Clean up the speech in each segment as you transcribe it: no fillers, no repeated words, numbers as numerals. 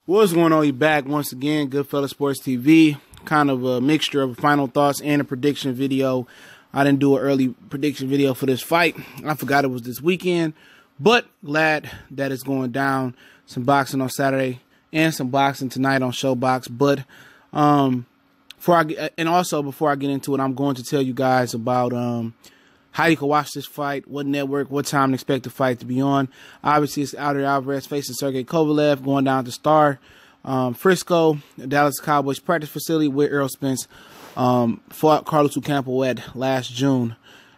What's going on? You back once again, Goodfella Sports TV. Kind of a mixture of final thoughts and a prediction video. I didn't do an early prediction video for this fight. I forgot it was this weekend, but glad that it's going down. Some boxing on Saturday and some boxing tonight on Showbox. But before I get into it, I'm going to tell you guys about how you can watch this fight, what network, what time to expect the fight to be on. Obviously, it's Eleider Alvarez facing Sergey Kovalev, going down to Star Frisco, Dallas Cowboys practice facility where Errol Spence fought Carlos Ocampo at last June.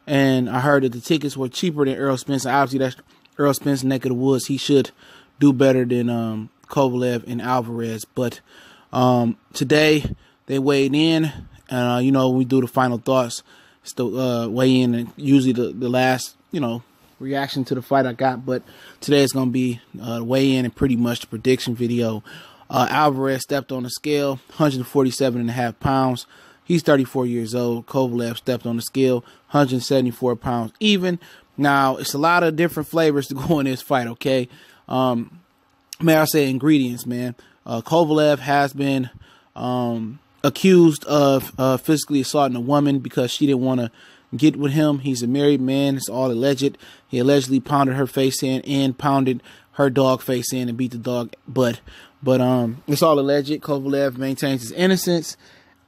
And I heard that the tickets were cheaper than Errol Spence. Obviously, that's Errol Spence neck of the woods. He should do better than Kovalev and Alvarez. But today, they weighed in. And, when we do the final thoughts, it's the weigh in, and usually the last, reaction to the fight I got. But today it's going to be weigh in and pretty much the prediction video. Alvarez stepped on the scale, 147.5 pounds. He's 34 years old. Kovalev stepped on the scale, 174 pounds even. Now, it's a lot of different flavors to go in this fight, okay? May I say ingredients, man. Kovalev has been accused of physically assaulting a woman because she didn't want to get with him. He's a married man. It's all alleged. He allegedly pounded her face in and pounded her dog face in and beat the dog butt. But it's all alleged. Kovalev maintains his innocence.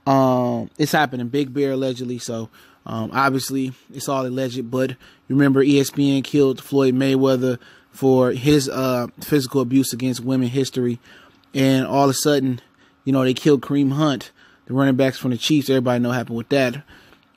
It's happened in Big Bear allegedly. So obviously it's all alleged. But remember, ESPN killed Floyd Mayweather for his physical abuse against women history. And all of a sudden, they killed Kareem Hunt, the running backs from the Chiefs. Everybody know what happened with that.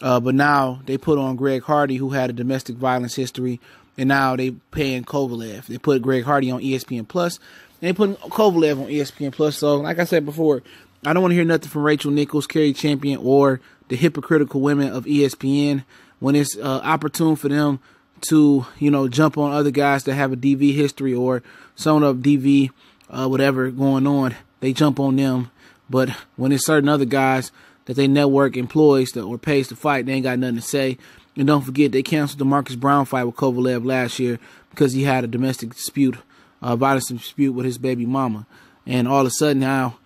But now they put on Greg Hardy, who had a domestic violence history, and now they paying Kovalev. They put Greg Hardy on ESPN Plus, and they put Kovalev on ESPN Plus. So, like I said before, I don't want to hear nothing from Rachel Nichols, Kerry Champion, or the hypocritical women of ESPN when it's opportune for them to, jump on other guys that have a DV history or some of DV, whatever going on. They jump on them. But when it's certain other guys that they network employs or pays to fight, they ain't got nothing to say. And don't forget, they canceled the Marcus Brown fight with Kovalev last year because he had a domestic dispute, violence dispute with his baby mama. And all of a sudden now,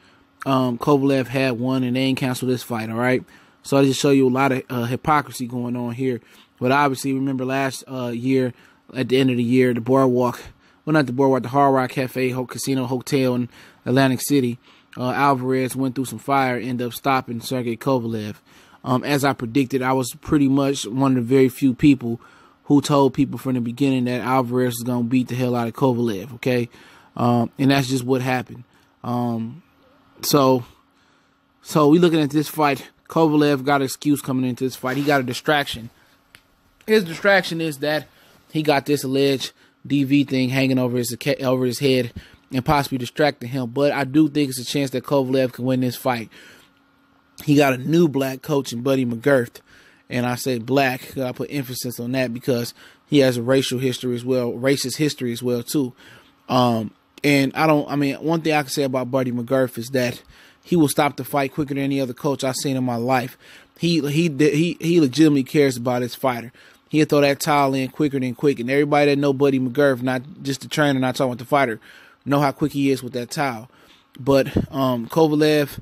Kovalev had one and they ain't canceled this fight, all right? So I just show you a lot of hypocrisy going on here. But obviously, remember last year, at the end of the year, the Boardwalk, well, not the Boardwalk, the Hard Rock Cafe Casino Hotel in Atlantic City, Alvarez went through some fire, ended up stopping Sergey Kovalev. As I predicted, I was pretty much one of the very few people who told people from the beginning that Alvarez was going to beat the hell out of Kovalev, okay? And that's just what happened. So we looking at this fight. Kovalev got an excuse coming into this fight. He got a distraction. His distraction is that he got this alleged DV thing hanging over his head and possibly distracting him. But I do think it's a chance that Kovalev can win this fight. He got a new black coach in Buddy McGirth. And I say black, I put emphasis on that because he has a racist history as well, too. And one thing I can say about Buddy McGirth is that he will stop the fight quicker than any other coach I've seen in my life. He legitimately cares about his fighter. He'll throw that towel in quicker than quick. And everybody that know Buddy McGirth, not just the trainer, not talking about the fighter, know how quick he is with that towel. But Kovalev,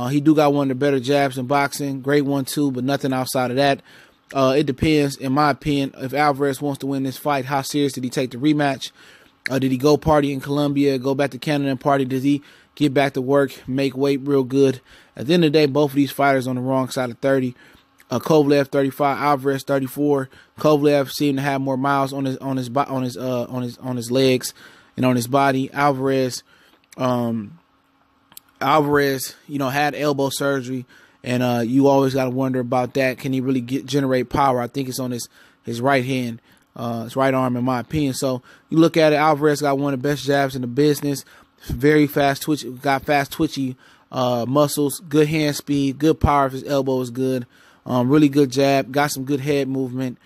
he do got one of the better jabs in boxing. Great one, too, but nothing outside of that. It depends, in my opinion, if Alvarez wants to win this fight, how serious did he take the rematch? Did he go party in Colombia, go back to Canada and party? Does he get back to work, make weight real good? At the end of the day, both of these fighters on the wrong side of 30. Kovalev 35, Alvarez 34. Kovalev seemed to have more miles on his legs and on his body. Alvarez, had elbow surgery, and you always got to wonder about that. Can he really generate power? I think it's on his right hand, his right arm, in my opinion. So you look at it, Alvarez got one of the best jabs in the business. Very fast twitchy muscles, good hand speed, good power if his elbow is good. Really good jab, got some good head movement.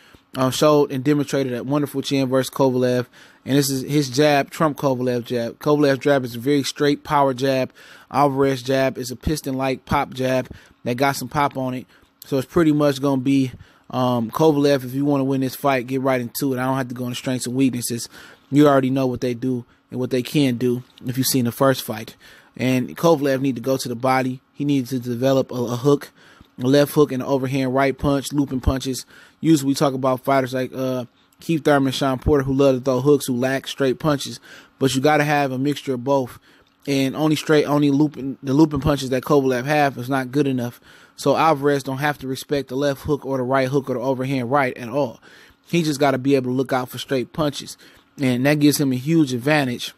Showed and demonstrated a wonderful chin versus Kovalev. And this is his jab, Trump Kovalev jab. Kovalev jab is a very straight power jab. Alvarez jab is a piston-like pop jab that got some pop on it. So it's pretty much going to be Kovalev, if you want to win this fight, get right into it. I don't have to go into strengths and weaknesses. You already know what they do and what they can do if you've seen the first fight. And Kovalev need to go to the body. He needs to develop a hook, a left hook, and an overhand right punch, looping punches. Usually we talk about fighters like Keith Thurman, Sean Porter, who love to throw hooks, who lack straight punches. But you got to have a mixture of both. And only looping punches that Kovalev have is not good enough. So Alvarez don't have to respect the left hook or the right hook or the overhand right at all. He just got to be able to look out for straight punches. And that gives him a huge advantage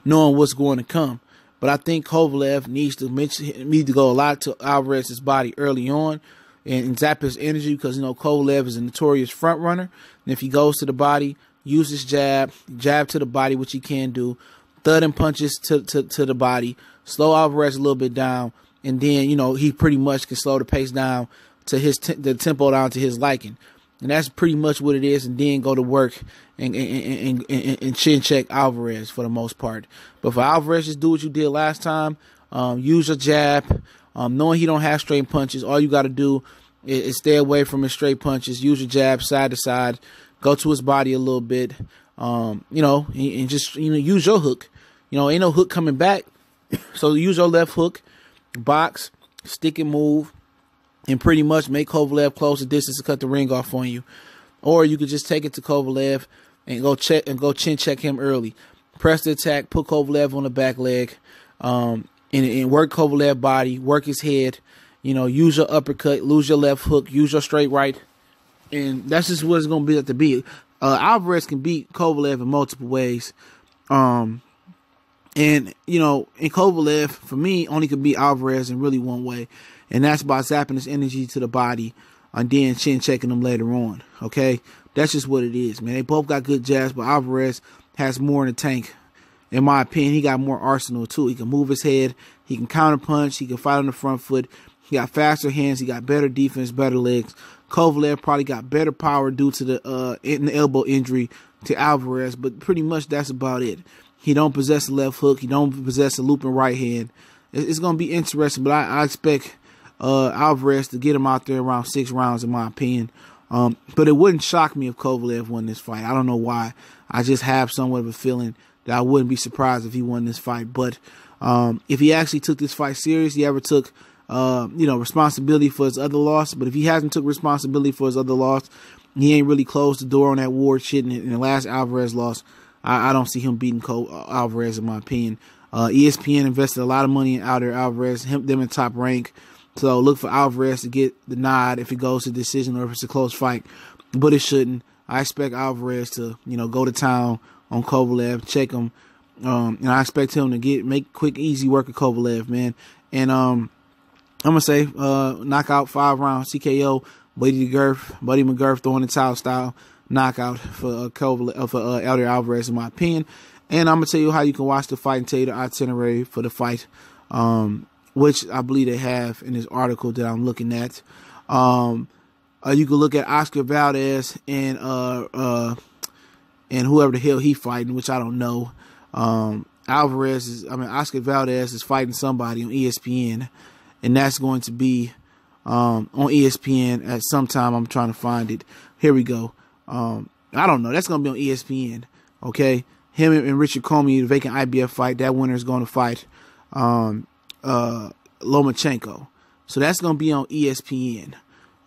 knowing what's going to come. But I think Kovalev needs to go a lot to Alvarez's body early on and zap his energy, because, you know, Kovalev is a notorious front runner. And if he goes to the body, use his jab to the body, which he can do, thudding punches to the body, slow Alvarez a little bit down, and then, you know, he pretty much can slow the pace down to the tempo down to his liking. And that's pretty much what it is, and then go to work and chin check Alvarez for the most part. But for Alvarez, just do what you did last time. Use your jab. Knowing he don't have straight punches, all you got to do is stay away from his straight punches. Use your jab side to side. Go to his body a little bit. You know, and just, you know, use your hook. You know, ain't no hook coming back. So use your left hook, box, stick and move, and pretty much make Kovalev close the distance to cut the ring off on you. Or you could just take it to Kovalev and go chin check him early. Press the attack, put Kovalev on the back leg, and work Kovalev body, work his head. You know, use your uppercut, lose your left hook, use your straight right, and that's just what it's gonna be to be. Alvarez can beat Kovalev in multiple ways, and you know, and Kovalev for me only could beat Alvarez in really one way, and that's by zapping his energy to the body and then chin checking him later on. Okay, that's just what it is, man. They both got good jabs, but Alvarez has more in the tank. In my opinion, he got more arsenal too. He can move his head, he can counter punch, he can fight on the front foot. He got faster hands, he got better defense, better legs. Kovalev probably got better power due to the elbow injury to Alvarez, but pretty much that's about it. He don't possess a left hook, he don't possess a looping right hand. It's gonna be interesting, but I expect Alvarez to get him out there around 6 rounds, in my opinion. But it wouldn't shock me if Kovalev won this fight. I don't know why. I just have somewhat of a feeling that I wouldn't be surprised if he won this fight. But if he actually took this fight serious, he ever took you know, responsibility for his other loss. But if he hasn't took responsibility for his other loss, he ain't really closed the door on that Ward shit in the last Alvarez loss. I don't see him beating Alvarez, in my opinion. ESPN invested a lot of money in Alvarez, them in Top Rank. So look for Alvarez to get the nod if it goes to decision or if it's a close fight. But it shouldn't. I expect Alvarez to, you know, go to town on Kovalev, check him. And I expect him to make quick, easy work of Kovalev, man. And I'm gonna say knockout 5 rounds TKO. Buddy McGurf throwing the towel style knockout for Eleider Alvarez, in my opinion. And I'm gonna tell you how you can watch the fight and tell you the itinerary for the fight, which I believe they have in this article that I'm looking at. You can look at Oscar Valdez and whoever the hell he fighting, which I don't know. Oscar Valdez is fighting somebody on ESPN, and that's going to be on ESPN at some time. I'm trying to find it. Here we go. I don't know. That's going to be on ESPN. Okay. Him and Richard Comey, the vacant IBF fight. That winner is going to fight Lomachenko. So that's going to be on ESPN.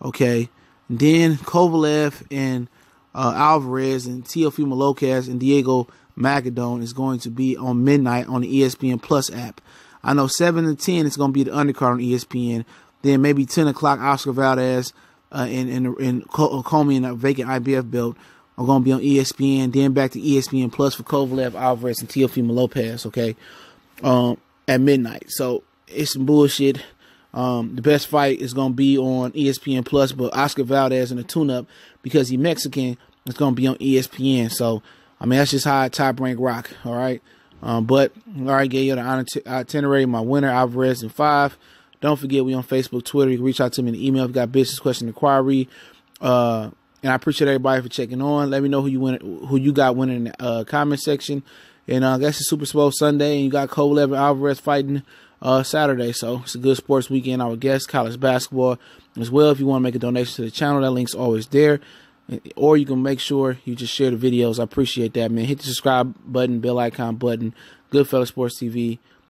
Okay. And then Kovalev and Alvarez and Teofimo Lopez and Diego Magadon is going to be on midnight on the ESPN Plus app. I know 7 to 10 is going to be the undercard on ESPN. Then maybe 10 o'clock Oscar Valdez and Comey and a vacant IBF belt are going to be on ESPN. Then back to ESPN Plus for Kovalev, Alvarez, and Teofimo Lopez, okay, at midnight. So it's some bullshit. The best fight is going to be on ESPN Plus, but Oscar Valdez in a tune-up, because he's Mexican, it's going to be on ESPN. So, I mean, that's just how I Top Rank rock, all right? But, all right, gave you the itinerary. My winner, Alvarez, in 5. Don't forget, we on Facebook, Twitter. You can reach out to me in the email if you got business, question, inquiry. And I appreciate everybody for checking on. Let me know who you got winning in the comment section. And I guess it's Super Bowl Sunday, and you got Kovalev and Alvarez fighting Saturday. So it's a good sports weekend. I would guess college basketball as well. If you want to make a donation to the channel, that link's always there. Or you can make sure you just share the videos. I appreciate that, man. Hit the subscribe button, bell icon button. Goodfellas Sports TV.